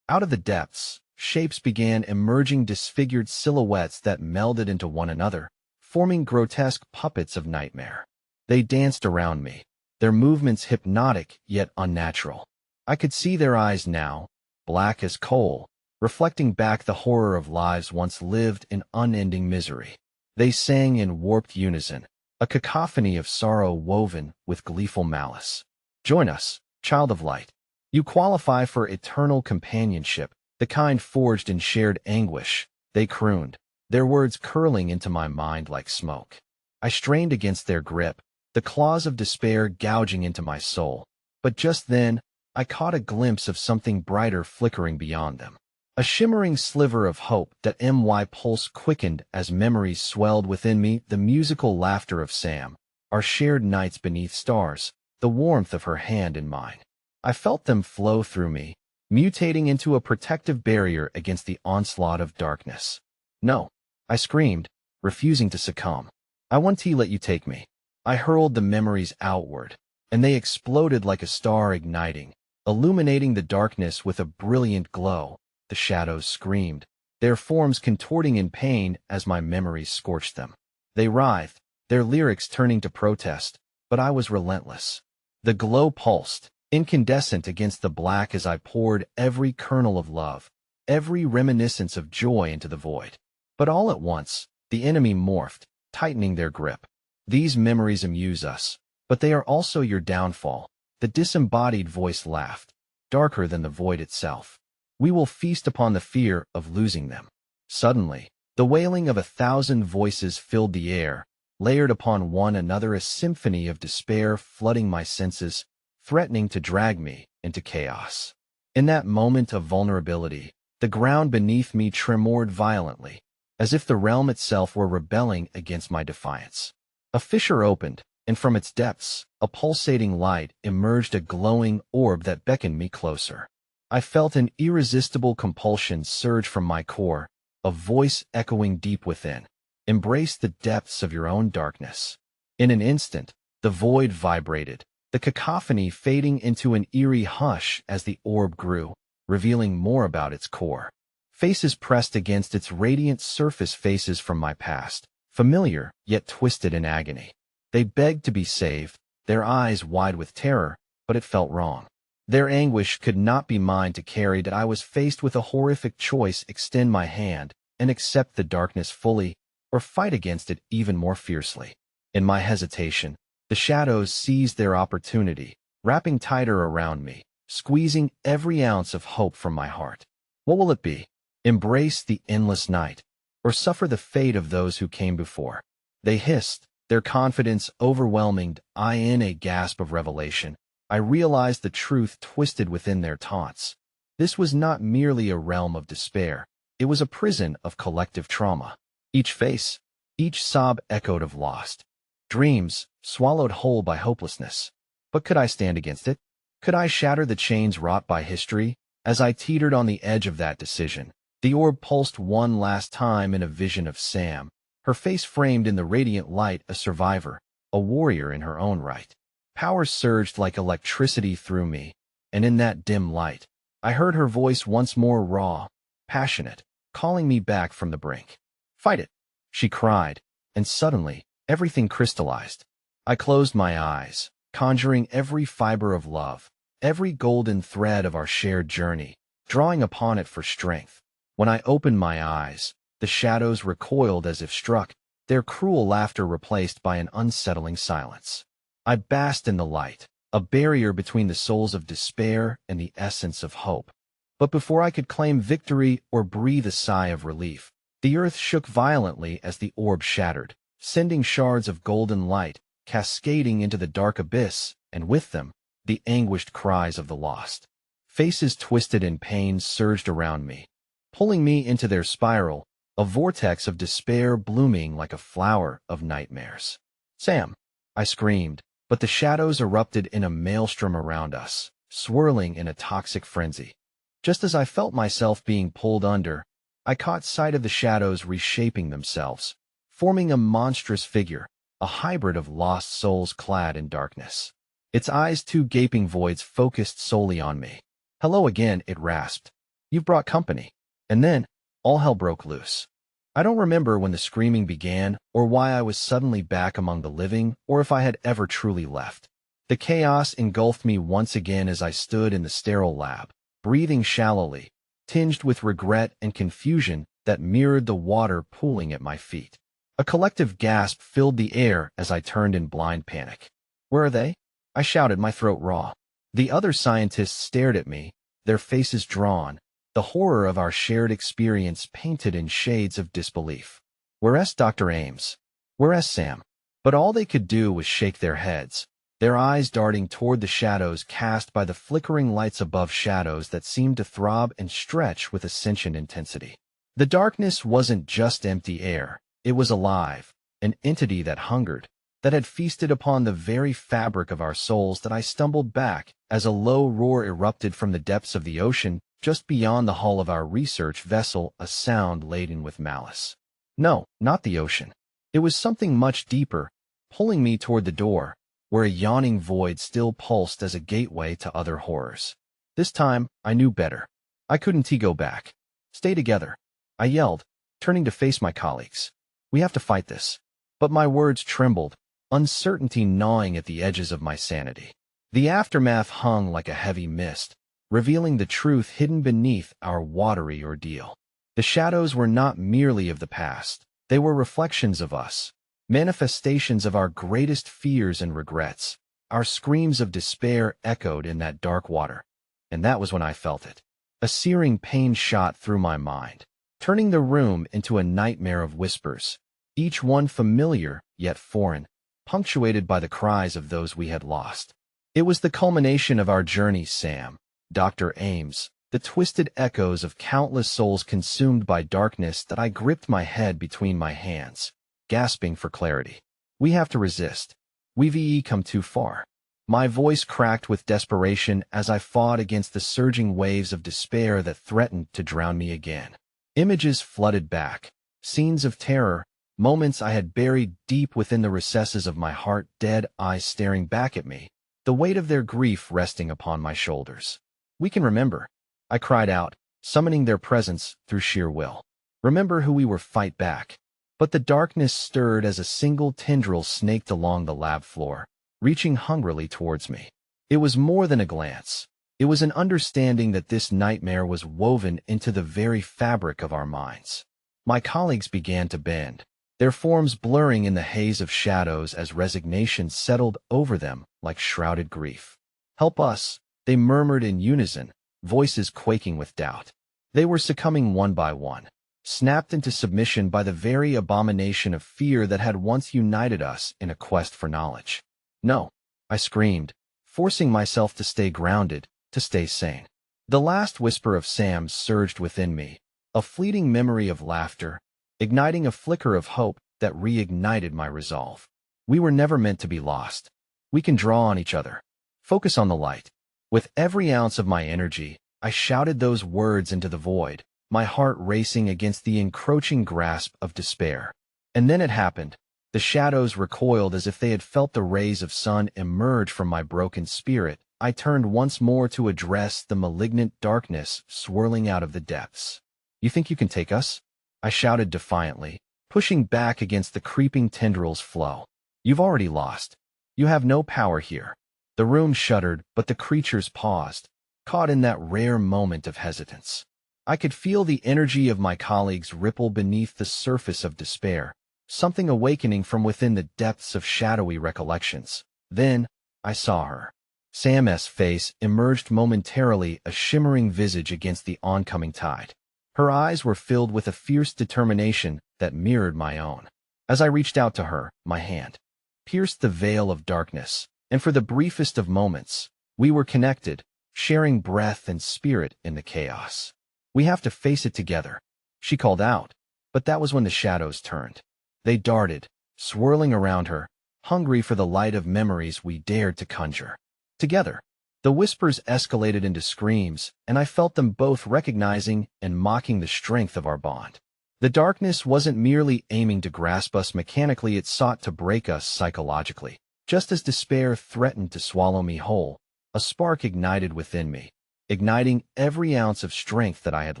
Out of the depths, shapes began emerging, disfigured silhouettes that melded into one another, forming grotesque puppets of nightmare. They danced around me, their movements hypnotic yet unnatural. I could see their eyes now, black as coal, reflecting back the horror of lives once lived in unending misery. They sang in warped unison, a cacophony of sorrow woven with gleeful malice. Join us, child of light. You qualify for eternal companionship, the kind forged in shared anguish, they crooned, their words curling into my mind like smoke. I strained against their grip, the claws of despair gouging into my soul. But just then, I caught a glimpse of something brighter flickering beyond them. A shimmering sliver of hope. That my pulse quickened as memories swelled within me, the musical laughter of Sam, our shared nights beneath stars, the warmth of her hand in mine. I felt them flow through me, mutating into a protective barrier against the onslaught of darkness. No, I screamed, refusing to succumb. I want to let you take me. I hurled the memories outward, and they exploded like a star igniting, illuminating the darkness with a brilliant glow. The shadows screamed, their forms contorting in pain as my memories scorched them. They writhed, their lyrics turning to protest, but I was relentless. The glow pulsed, incandescent against the black as I poured every kernel of love, every reminiscence of joy into the void. But all at once, the enemy morphed, tightening their grip. These memories amuse us, but they are also your downfall, the disembodied voice laughed. darker than the void itself. We will feast upon the fear of losing them. Suddenly, the wailing of 1,000 voices filled the air, layered upon one another, a symphony of despair flooding my senses, threatening to drag me into chaos. In that moment of vulnerability, the ground beneath me tremored violently, as if the realm itself were rebelling against my defiance. A fissure opened, and from its depths, a pulsating light emerged, a glowing orb that beckoned me closer. I felt an irresistible compulsion surge from my core, a voice echoing deep within. Embrace the depths of your own darkness. In an instant, the void vibrated, the cacophony fading into an eerie hush as the orb grew, revealing more about its core. Faces pressed against its radiant surface, faces from my past, familiar yet twisted in agony. They begged to be saved, their eyes wide with terror, but it felt wrong. Their anguish could not be mine to carry. That I was faced with a horrific choice: extend my hand and accept the darkness fully, or fight against it even more fiercely. In my hesitation, the shadows seized their opportunity, wrapping tighter around me, squeezing every ounce of hope from my heart. What will it be? Embrace the endless night, or suffer the fate of those who came before? They hissed, their confidence overwhelming. In a gasp of revelation, I realized the truth twisted within their taunts. This was not merely a realm of despair, it was a prison of collective trauma. Each face, each sob echoed of lost dreams, swallowed whole by hopelessness. But could I stand against it? Could I shatter the chains wrought by history? As I teetered on the edge of that decision, the orb pulsed one last time in a vision of Sam, her face framed in the radiant light, a survivor, a warrior in her own right. Power surged like electricity through me, and in that dim light, I heard her voice once more, raw, passionate, calling me back from the brink. "Fight it," she cried, and suddenly, everything crystallized. I closed my eyes, conjuring every fiber of love, every golden thread of our shared journey, drawing upon it for strength. When I opened my eyes, the shadows recoiled as if struck, their cruel laughter replaced by an unsettling silence. I basked in the light, a barrier between the souls of despair and the essence of hope. But before I could claim victory or breathe a sigh of relief, the earth shook violently as the orb shattered, sending shards of golden light cascading into the dark abyss, and with them, the anguished cries of the lost. Faces twisted in pain surged around me, pulling me into their spiral, a vortex of despair blooming like a flower of nightmares. "Sam!" I screamed, but the shadows erupted in a maelstrom around us, swirling in a toxic frenzy. Just as I felt myself being pulled under, I caught sight of the shadows reshaping themselves, forming a monstrous figure, a hybrid of lost souls clad in darkness. Its eyes, two gaping voids, focused solely on me. "Hello again," it rasped. "You've brought company." And then, all hell broke loose. I don't remember when the screaming began, or why I was suddenly back among the living, or if I had ever truly left. The chaos engulfed me once again as I stood in the sterile lab, breathing shallowly, tinged with regret and confusion that mirrored the water pooling at my feet. A collective gasp filled the air as I turned in blind panic. "Where are they?" I shouted, my throat raw. The other scientists stared at me, their faces drawn, the horror of our shared experience painted in shades of disbelief. "Where's Dr. Ames? Where's Sam?" But all they could do was shake their heads, their eyes darting toward the shadows cast by the flickering lights above, shadows that seemed to throb and stretch with a sentient intensity. The darkness wasn't just empty air. It was alive, an entity that hungered, that had feasted upon the very fabric of our souls. That I stumbled back as a low roar erupted from the depths of the ocean just beyond the hull of our research vessel, a sound laden with malice. No, not the ocean. It was something much deeper, pulling me toward the door, where a yawning void still pulsed as a gateway to other horrors. This time, I knew better. I couldn't go back. "Stay together," I yelled, turning to face my colleagues. "We have to fight this." But my words trembled, uncertainty gnawing at the edges of my sanity. The aftermath hung like a heavy mist, revealing the truth hidden beneath our watery ordeal. The shadows were not merely of the past, they were reflections of us, manifestations of our greatest fears and regrets. Our screams of despair echoed in that dark water. And that was when I felt it. A searing pain shot through my mind, turning the room into a nightmare of whispers, each one familiar yet foreign, punctuated by the cries of those we had lost. It was the culmination of our journey, Sam, Dr. Ames, the twisted echoes of countless souls consumed by darkness that I gripped my head between my hands, gasping for clarity. We have to resist. We've come too far. My voice cracked with desperation as I fought against the surging waves of despair that threatened to drown me again. Images flooded back, scenes of terror, moments I had buried deep within the recesses of my heart, dead eyes staring back at me, the weight of their grief resting upon my shoulders. We can remember, I cried out, summoning their presence through sheer will. Remember who we were, fight back. But the darkness stirred as a single tendril snaked along the lab floor, reaching hungrily towards me. It was more than a glance. It was an understanding that this nightmare was woven into the very fabric of our minds. My colleagues began to bend, their forms blurring in the haze of shadows as resignation settled over them like shrouded grief. Help us, they murmured in unison, voices quaking with doubt. They were succumbing one by one, snapped into submission by the very abomination of fear that had once united us in a quest for knowledge. No, I screamed, forcing myself to stay grounded, to stay sane. The last whisper of Sam surged within me, a fleeting memory of laughter, igniting a flicker of hope that reignited my resolve. We were never meant to be lost. We can draw on each other. Focus on the light. With every ounce of my energy, I shouted those words into the void, my heart racing against the encroaching grasp of despair. And then it happened. The shadows recoiled as if they had felt the rays of sun emerge from my broken spirit. I turned once more to address the malignant darkness swirling out of the depths. You think you can take us? I shouted defiantly, pushing back against the creeping tendrils' flow. You've already lost. You have no power here. The room shuddered, but the creatures paused, caught in that rare moment of hesitance. I could feel the energy of my colleagues ripple beneath the surface of despair, something awakening from within the depths of shadowy recollections. Then, I saw her. Sam's face emerged momentarily, a shimmering visage against the oncoming tide. Her eyes were filled with a fierce determination that mirrored my own. As I reached out to her, my hand pierced the veil of darkness, and for the briefest of moments, we were connected, sharing breath and spirit in the chaos. We have to face it together, she called out, but that was when the shadows turned. They darted, swirling around her, hungry for the light of memories we dared to conjure. Together, the whispers escalated into screams, and I felt them both recognizing and mocking the strength of our bond. The darkness wasn't merely aiming to grasp us mechanically, it sought to break us psychologically. Just as despair threatened to swallow me whole, a spark ignited within me, igniting every ounce of strength that I had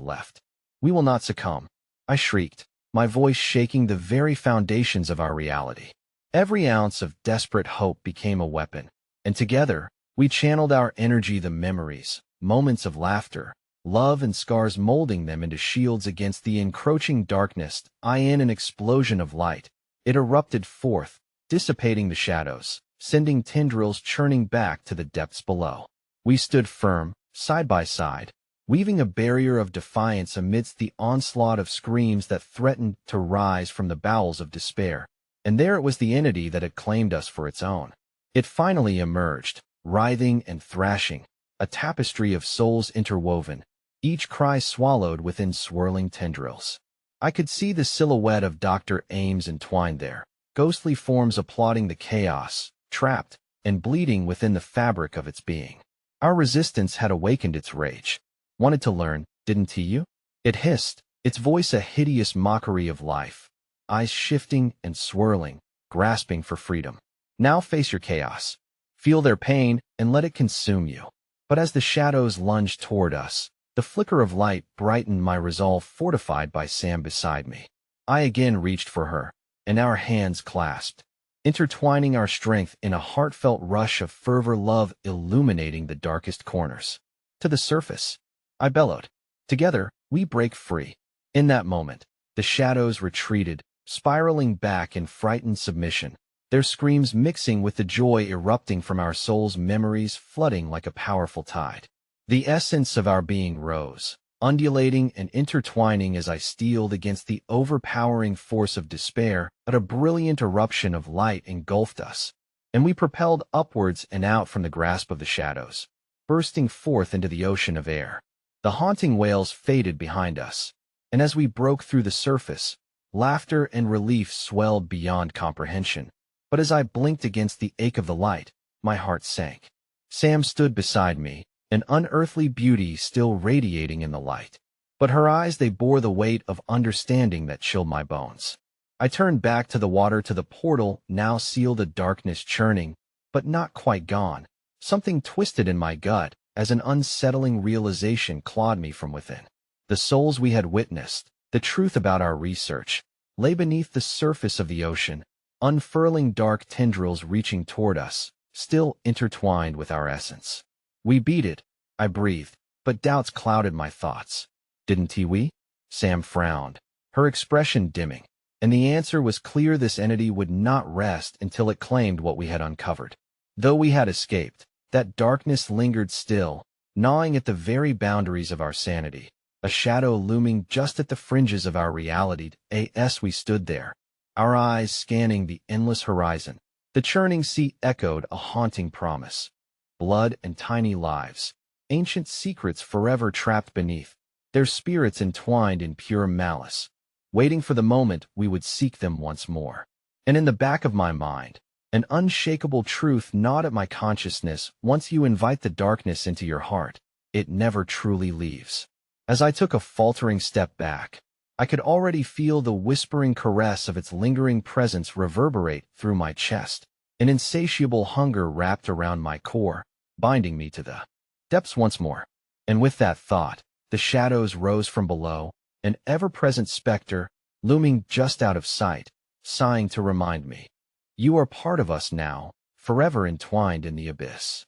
left. We will not succumb, I shrieked, my voice shaking the very foundations of our reality. Every ounce of desperate hope became a weapon, and together, we channeled our energy, the memories, moments of laughter, love and scars, molding them into shields against the encroaching darkness. In an explosion of light, it erupted forth, dissipating the shadows, sending tendrils churning back to the depths below. We stood firm, side by side, weaving a barrier of defiance amidst the onslaught of screams that threatened to rise from the bowels of despair. And there it was, the entity that had claimed us for its own. It finally emerged, writhing and thrashing, a tapestry of souls interwoven, each cry swallowed within swirling tendrils. I could see the silhouette of Dr. Ames entwined there, ghostly forms applauding the chaos, trapped and bleeding within the fabric of its being. Our resistance had awakened its rage. Wanted to learn, didn't you? It hissed, its voice a hideous mockery of life, eyes shifting and swirling, grasping for freedom. Now face your chaos. Feel their pain and let it consume you. But as the shadows lunged toward us, the flicker of light brightened my resolve, fortified by Sam beside me. I again reached for her, and our hands clasped, intertwining our strength in a heartfelt rush of fervor, love illuminating the darkest corners. To the surface, I bellowed. Together, we break free. In that moment, the shadows retreated, spiraling back in frightened submission, their screams mixing with the joy erupting from our souls, memories flooding like a powerful tide. The essence of our being rose, undulating and intertwining as I steeled against the overpowering force of despair. But a brilliant eruption of light engulfed us, and we propelled upwards and out from the grasp of the shadows, bursting forth into the ocean of air. The haunting wails faded behind us, and as we broke through the surface, laughter and relief swelled beyond comprehension. But as I blinked against the ache of the light, my heart sank. Sam stood beside me, an unearthly beauty still radiating in the light. But her eyes, they bore the weight of understanding that chilled my bones. I turned back to the water, to the portal, now sealed, a darkness churning, but not quite gone. Something twisted in my gut as an unsettling realization clawed me from within. The souls we had witnessed, the truth about our research, lay beneath the surface of the ocean, unfurling dark tendrils reaching toward us, still intertwined with our essence. We beat it, I breathed, but doubts clouded my thoughts. Didn't we? Sam frowned, her expression dimming, and the answer was clear: this entity would not rest until it claimed what we had uncovered. Though we had escaped, that darkness lingered still, gnawing at the very boundaries of our sanity, a shadow looming just at the fringes of our reality. As we stood there, our eyes scanning the endless horizon, the churning sea echoed a haunting promise. Blood and tiny lives, ancient secrets forever trapped beneath, their spirits entwined in pure malice, waiting for the moment we would seek them once more. And in the back of my mind, an unshakable truth gnawed at my consciousness: once you invite the darkness into your heart, it never truly leaves. As I took a faltering step back, I could already feel the whispering caress of its lingering presence reverberate through my chest. An insatiable hunger wrapped around my core, binding me to the depths once more. And with that thought, the shadows rose from below, an ever-present specter, looming just out of sight, sighing to remind me, you are part of us now, forever entwined in the abyss.